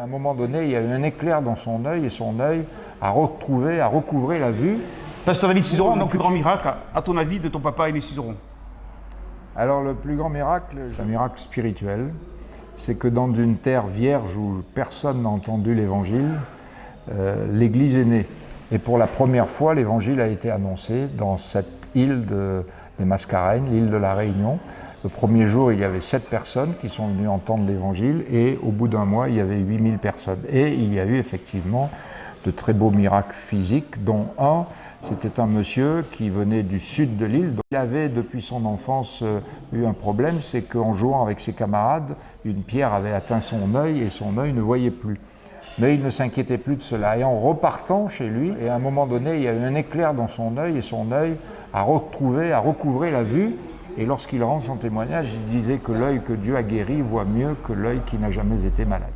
à un moment donné, il y a eu un éclair dans son œil et son œil a recouvré la vue. Pasteur David Cizeron, le plus grand miracle, à ton avis, de ton papa Aimé Cizeron? Alors le plus grand miracle, c'est un miracle spirituel, c'est que dans une terre vierge où personne n'a entendu l'évangile, l'Église est née. Et pour la première fois, l'évangile a été annoncé dans cette île des Mascareignes, l'île de la Réunion. Le premier jour, il y avait 7 personnes qui sont venues entendre l'évangile et au bout d'un mois, il y avait 8000 personnes. Et il y a eu effectivement de très beaux miracles physiques, dont un, c'était un monsieur qui venait du sud de l'île. Il avait depuis son enfance eu un problème, c'est qu'en jouant avec ses camarades, une pierre avait atteint son œil et son œil ne voyait plus. Mais il ne s'inquiétait plus de cela. Et en repartant chez lui, et à un moment donné, il y a eu un éclair dans son œil et son œil a recouvré la vue. Et lorsqu'il rend son témoignage, il disait que l'œil que Dieu a guéri voit mieux que l'œil qui n'a jamais été malade.